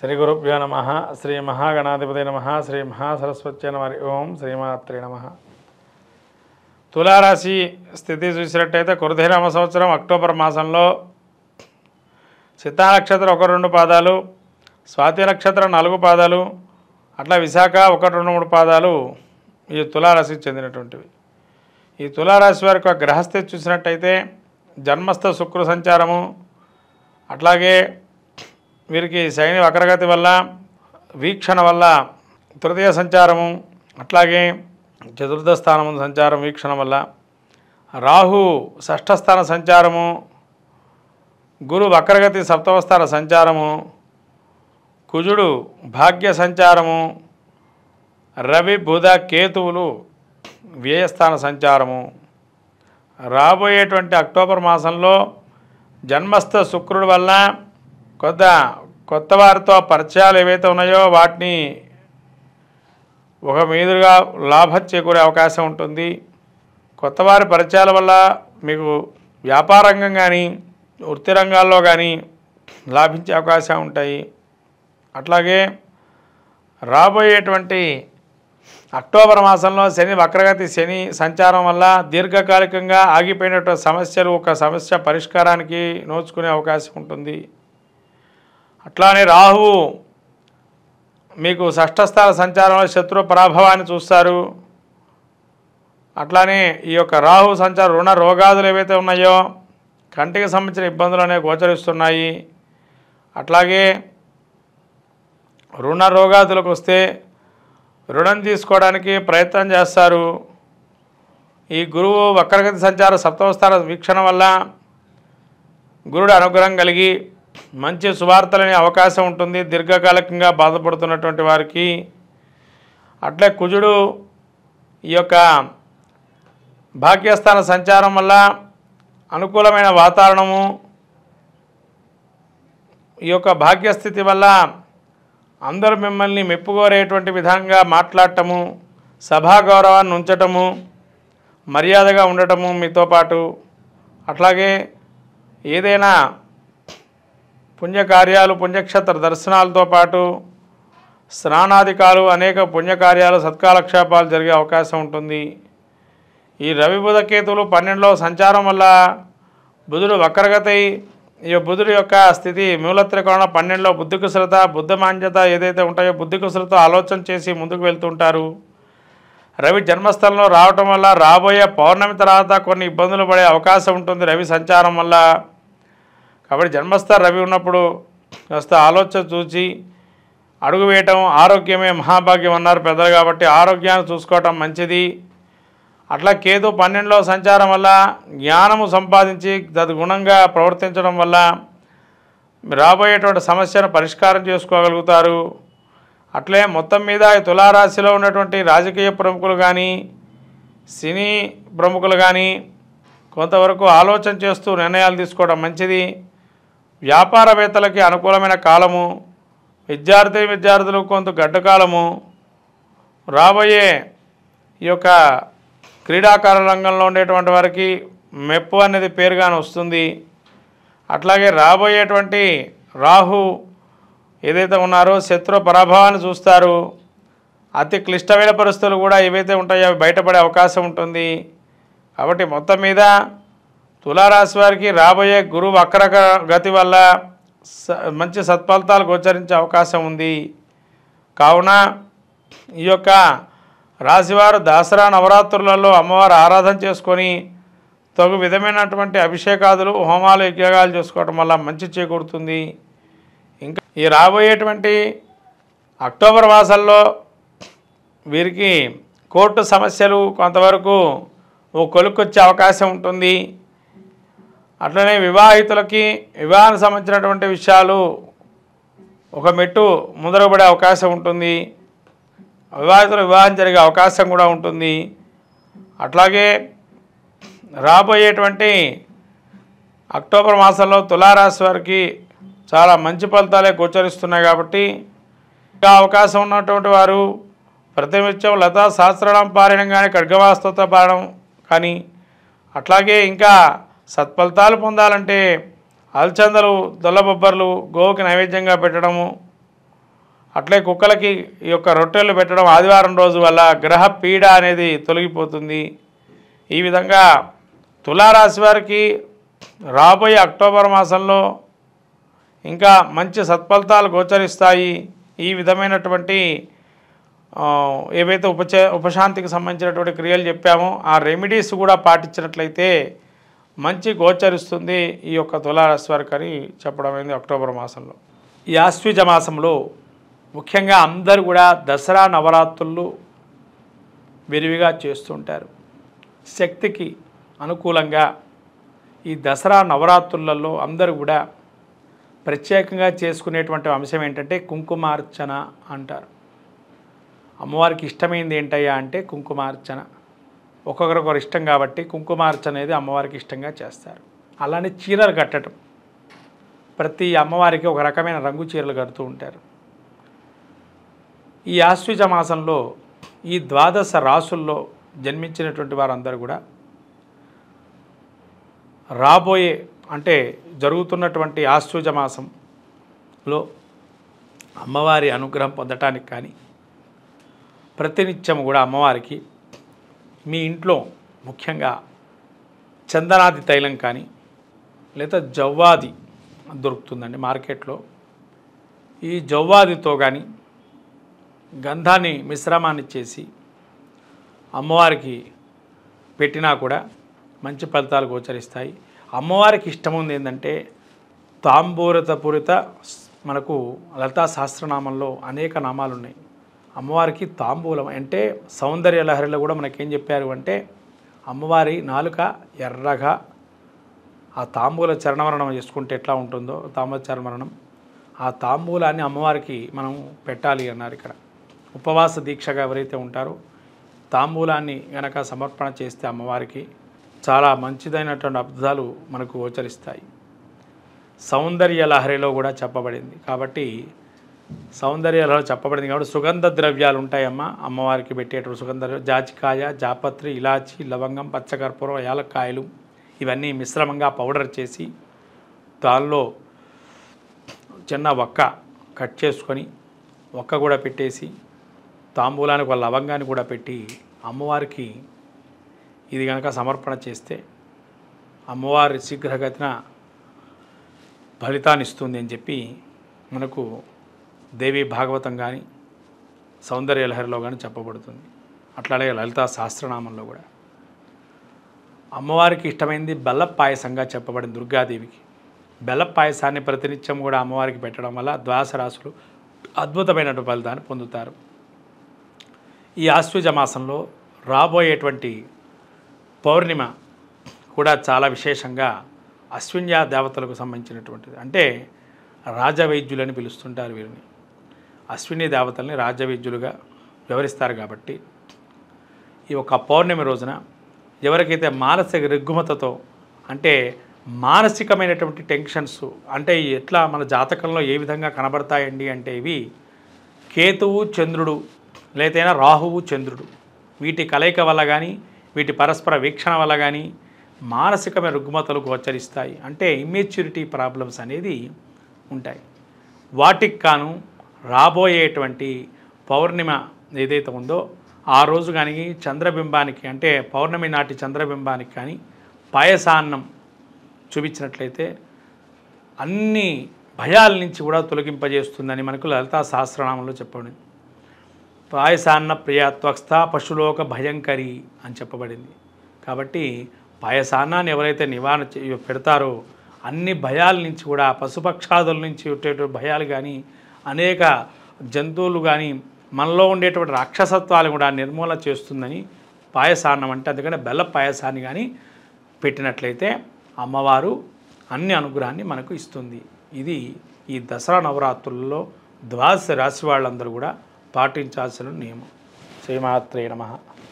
శ్రీ గురుభ్యో నమ శ్రీ మహాగణాధిపతి నమ శ్రీ మహాసరస్వత్యై నమ ఓం శ్రీమాత్రే నమ. తులారాశి స్థితి చూసినట్టయితే కురుధినామ సంవత్సరం అక్టోబర్ మాసంలో చిత్తా నక్షత్రం 1-2 పాదాలు, స్వాతి నక్షత్రం 4 పాదాలు, అట్లా విశాఖ 1-2-3 పాదాలు ఈ తులారాశికి చెందినటువంటివి. ఈ తులారాశి వారి యొక్క గ్రహస్థితి చూసినట్టయితే జన్మస్థ శుక్ర సంచారము, అట్లాగే వీరికి శని వక్రగతి వల్ల వీక్షణ వల్ల తృతీయ సంచారము, అట్లాగే చతుర్థ స్థానము సంచారం వీక్షణ వల్ల రాహు షష్ఠ స్థాన సంచారము, గురు వక్రగతి సప్తమ స్థాన సంచారము, కుజుడు భాగ్య సంచారము, రవి బుధ కేతువులు వ్యయస్థాన సంచారము. రాబోయేటువంటి అక్టోబర్ మాసంలో జన్మస్థ శుక్రుడి వల్ల కొత్త వారితో పరిచయాలు ఏవైతే ఉన్నాయో వాటిని ఒక మీదుగా లాభం చేకూరే అవకాశం ఉంటుంది. కొత్త వారి పరిచయాల వల్ల మీకు వ్యాపారంగం కానీ వృత్తి రంగాల్లో కానీ లాభించే అవకాశం ఉంటాయి. అట్లాగే రాబోయేటువంటి అక్టోబర్ మాసంలో శని వక్రగతి శని సంచారం వల్ల దీర్ఘకాలికంగా ఆగిపోయినటువంటి సమస్యలు ఒక సమస్య పరిష్కారానికి నోచుకునే అవకాశం ఉంటుంది. అట్లానే రాహువు మీకు షష్ఠస్థాన సంచారంలో శత్రు పరాభవాన్ని చూస్తారు. అట్లానే ఈ యొక్క రాహు సంచారం రుణ రోగాదులు ఏవైతే ఉన్నాయో కంటికి సంబంధించిన ఇబ్బందులు అనేవి గోచరిస్తున్నాయి. అట్లాగే రుణ రోగాదులకు వస్తే రుణం తీసుకోవడానికి ప్రయత్నం చేస్తారు. ఈ గురువు వక్రగతి సంచార సప్తమ స్థాన వీక్షణ వల్ల గురుడు అనుగ్రహం కలిగి మంచి శుభార్తలనే అవకాశం ఉంటుంది దీర్ఘకాలికంగా బాధపడుతున్నటువంటి వారికి. అట్లే కుజుడు ఈ యొక్క భాగ్యస్థాన సంచారం వల్ల అనుకూలమైన వాతావరణము, ఈ యొక్క భాగ్యస్థితి వల్ల అందరూ మిమ్మల్ని మెప్పుకోరేటువంటి విధంగా మాట్లాడటము, సభా గౌరవాన్ని ఉంచటము, మర్యాదగా ఉండటము మీతో పాటు. అట్లాగే ఏదైనా పుణ్యకార్యాలు పుణ్యక్షేత్ర దర్శనాలతో పాటు స్నానాధికాలు అనేక పుణ్యకార్యాలు సత్కాలక్షేపాలు జరిగే అవకాశం ఉంటుంది. ఈ రవి బుధ కేతువులు 12లో సంచారం వల్ల బుధుడు వక్రగతి, ఈ బుధుడు యొక్క స్థితి మూలత్రికోణం 12లో బుద్ధి కుశలత బుద్ధమాన్యత ఏదైతే ఉంటాయో బుద్ధి కుశలతో ఆలోచన చేసి ముందుకు వెళ్తుంటారు. రవి జన్మస్థలంలో రావటం వల్ల రాబోయే పౌర్ణమి తర్వాత కొన్ని ఇబ్బందులు పడే అవకాశం ఉంటుంది రవి సంచారం వల్ల. కాబట్టి జన్మస్థ రవి ఉన్నప్పుడు కాస్త ఆలోచన చూసి అడుగు వేయటం, ఆరోగ్యమే మహాభాగ్యం అన్నారు పెద్దలు, కాబట్టి ఆరోగ్యాన్ని చూసుకోవటం మంచిది. అట్లా కేతు 12లో సంచారం వల్ల జ్ఞానము సంపాదించి తద్గుణంగా ప్రవర్తించడం వల్ల రాబోయేటువంటి సమస్యను పరిష్కారం చేసుకోగలుగుతారు. అట్లే మొత్తం మీద ఈ తులారాశిలో ఉన్నటువంటి రాజకీయ ప్రముఖులు కానీ సినీ ప్రముఖులు కానీ కొంతవరకు ఆలోచన చేస్తూ నిర్ణయాలు తీసుకోవడం మంచిది. వ్యాపారవేత్తలకి అనుకూలమైన కాలము, విద్యార్థులు కొంత గడ్డు కాలము, రాబోయే ఈ యొక్క క్రీడాకార రంగంలో ఉండేటువంటి వారికి మెప్పు అనేది పేరుగానే వస్తుంది. అట్లాగే రాబోయేటువంటి రాహు ఏదైతే ఉన్నారో శత్రు పరాభవాన్ని చూస్తారు. అతి క్లిష్టమైన పరిస్థితులు కూడా ఏవైతే ఉంటాయో అవి బయటపడే అవకాశం ఉంటుంది. కాబట్టి మొత్తం మీద తులారాశి వారికి రాబోయే గురువు వక్రగతి వల్ల మంచి సత్ఫలితాలు గోచరించే అవకాశం ఉంది. కావున ఈ యొక్క రాశివారు దసరా నవరాత్రులలో అమ్మవారు ఆరాధన చేసుకొని తగు విధమైనటువంటి అభిషేకాదులు హోమాలు యజ్ఞాలు చేసుకోవడం వల్ల మంచి చేకూరుతుంది. ఇంకా ఈ రాబోయేటువంటి అక్టోబర్ మాసంలో వీరికి కోర్టు సమస్యలు కొంతవరకు కొలుక్కొచ్చే అవకాశం ఉంటుంది. అట్లనే వివాహితులకి వివాహానికి సంబంధించినటువంటి విషయాలు ఒక మెట్టు ముందరపడే అవకాశం ఉంటుంది. వివాహితుల వివాహం జరిగే అవకాశం కూడా ఉంటుంది. అట్లాగే రాబోయేటువంటి అక్టోబర్ మాసంలో తులారాశి వారికి చాలా మంచి ఫలితాలే గోచరిస్తున్నాయి. కాబట్టి ఇంకా అవకాశం ఉన్నటువంటి వారు ప్రతినిత్యం లతా సహస్రనామ పారాయణం కానీ ఖడ్గవాస్తోత్ర పారాయణం కానీ అట్లాగే ఇంకా సత్ఫలితాలు పొందాలంటే అలచందలు దొల్లబొబ్బర్లు గోవుకి నైవేద్యంగా పెట్టడము, అట్లే కుక్కలకి ఈ యొక్క రొట్టెలు పెట్టడం ఆదివారం రోజు వల్ల గ్రహ పీడ అనేది తొలగిపోతుంది. ఈ విధంగా తులారాశి వారికి రాబోయే అక్టోబర్ మాసంలో ఇంకా మంచి సత్ఫలితాలు గోచరిస్తాయి. ఈ విధమైనటువంటి ఏవైతే ఉపశాంతికి సంబంధించినటువంటి క్రియలు చెప్పామో ఆ రెమెడీస్ కూడా పాటించినట్లయితే మంచి గోచరిస్తుంది ఈ యొక్క తులారాశి వారికి అని చెప్పడం అయింది అక్టోబర్ మాసంలో. ఈ ఆశ్వీజ మాసంలో ముఖ్యంగా అందరూ కూడా దసరా నవరాత్రులు విరివిగా చేస్తుంటారు. శక్తికి అనుకూలంగా ఈ దసరా నవరాత్రులలో అందరూ కూడా ప్రత్యేకంగా చేసుకునేటువంటి అంశం ఏంటంటే కుంకుమార్చన అంటారు. అమ్మవారికి ఇష్టమైంది ఏంటయ్యా అంటే కుంకుమార్చన. ఒక్కొక్కరొకరు ఇష్టం కాబట్టి కుంకుమార్చన అనేది అమ్మవారికి ఇష్టంగా చేస్తారు. అలానే చీరలు కట్టడం, ప్రతి అమ్మవారికి ఒక రకమైన రంగు చీరలు కడుతూ ఉంటారు. ఈ ఆశ్వీజ మాసంలో ఈ ద్వాదశ రాసుల్లో జన్మించినటువంటి వారందరూ కూడా రాబోయే అంటే జరుగుతున్నటువంటి ఆశ్వీజ మాసంలో అమ్మవారి అనుగ్రహం పొందటానికి కానీ ప్రతినిత్యం కూడా అమ్మవారికి మీ ఇంట్లో ముఖ్యంగా చందనాది తైలం కానీ లేదా జవ్వాది దొరుకుతుందండి మార్కెట్లో. ఈ జవ్వాదితో కానీ గంధాన్ని మిశ్రమాన్ని చేసి అమ్మవారికి పెట్టినా కూడా మంచి ఫలితాలు గోచరిస్తాయి. అమ్మవారికి ఇష్టం ఉంది ఏంటంటే తాంబూరతపూరిత, మనకు లలితా సహస్రనామంలో అనేక నామాలు ఉన్నాయి. అమ్మవారికి తాంబూలం అంటే సౌందర్య లహరిలో కూడా మనకేం చెప్పారు అంటే అమ్మవారి నాలుక ఎర్రగా ఆ తాంబూల చరణమరణం చేసుకుంటే ఎట్లా ఉంటుందో తాంబూల చరణమరణం ఆ తాంబూలాన్ని అమ్మవారికి మనం పెట్టాలి అన్నారు. ఇక్కడ ఉపవాస దీక్షగా ఎవరైతే ఉంటారో తాంబూలాన్ని గనక సమర్పణ చేస్తే అమ్మవారికి చాలా మంచిదైనటువంటి అద్భుతాలు మనకు గోచరిస్తాయి. సౌందర్య లహరిలో కూడా చెప్పబడింది కాబట్టి సౌందర్యాలలో చెప్పబడింది కాబట్టి సుగంధ ద్రవ్యాలు ఉంటాయమ్మ అమ్మవారికి పెట్టేటువంటి సుగంధ జాజికాయ, జాపత్రి, ఇలాచి, లవంగం, పచ్చకర్పూరం, యాలక్కాయలు ఇవన్నీ మిశ్రమంగా పౌడర్ చేసి దానిలో చిన్న ఒక్క కట్ చేసుకొని ఒక్క కూడా పెట్టేసి తాంబూలానికి ఒక లవంగాన్ని కూడా పెట్టి అమ్మవారికి ఇది కనుక సమర్పణ చేస్తే అమ్మవారి శీఘ్రగతిన ఫలితాన్ని ఇస్తుంది అని చెప్పి మనకు దేవి భాగవతం కానీ సౌందర్య లహరిలో కానీ చెప్పబడుతుంది. అట్లాగే లలితా సహస్రనామంలో కూడా అమ్మవారికి ఇష్టమైంది బెల్ల పాయసంగా చెప్పబడింది. దుర్గాదేవికి బెల్ల పాయసాన్ని ప్రతినిత్యం కూడా అమ్మవారికి పెట్టడం వల్ల ద్వాదశ రాశులు అద్భుతమైనటువంటి ఫలితాన్ని పొందుతారు. ఈ ఆశ్వీజ మాసంలో రాబోయేటువంటి పౌర్ణిమ కూడా చాలా విశేషంగా అశ్విన్య దేవతలకు సంబంధించినటువంటిది. అంటే రాజవైద్యులని పిలుస్తుంటారు వీరిని. అశ్విని దేవతల్ని రాజవైద్యులుగా వ్యవహరిస్తారు కాబట్టి ఈ ఒక పౌర్ణమి రోజున ఎవరికైతే మానసిక రుగ్మతతో అంటే మానసికమైనటువంటి టెన్షన్స్ అంటే ఎట్లా మన జాతకంలో ఏ విధంగా కనబడతాయండి అంటే ఇవి కేతువు చంద్రుడు లేదైనా రాహువు చంద్రుడు వీటి కలయిక వల్ల కానీ వీటి పరస్పర వీక్షణ వల్ల కానీ మానసికమైన రుగ్మతలు గోచరిస్తాయి. అంటే ఇమ్మెచ్యూరిటీ ప్రాబ్లమ్స్ అనేది ఉంటాయి. వాటికి కాను రాబోయేటువంటి పౌర్ణిమ ఏదైతే ఉందో ఆ రోజు కానీ చంద్రబింబానికి అంటే పౌర్ణమి నాటి చంద్రబింబానికి కానీ పాయసాన్నం చూపించినట్లయితే అన్ని భయాల నుంచి కూడా తొలగింపజేస్తుందని మనకు లలితా సహస్రనామంలో చెప్పబడింది. పాయసాన్న ప్రియాత్వస్థ పశులోక భయంకరి అని చెప్పబడింది. కాబట్టి పాయసాన్నాన్ని ఎవరైతే నివారణ పెడతారో అన్ని భయాల నుంచి కూడా పశుపక్షాదుల నుంచి ఉండేటువంటి భయాలు కానీ అనేక జంతువులు కానీ మనలో ఉండేటువంటి రాక్షసత్వాలు కూడా నిర్మూలన చేస్తుందని పాయసాన్నం అంటే అందుకని బెల్ల పాయసాన్ని కానీ పెట్టినట్లయితే అమ్మవారు అన్ని అనుగ్రహాన్ని మనకు ఇస్తుంది. ఇది ఈ దసరా నవరాత్రులలో ద్వాదశ రాశి వాళ్ళందరూ కూడా పాటించాల్సిన నియమం. శ్రీమాత్రే నమః.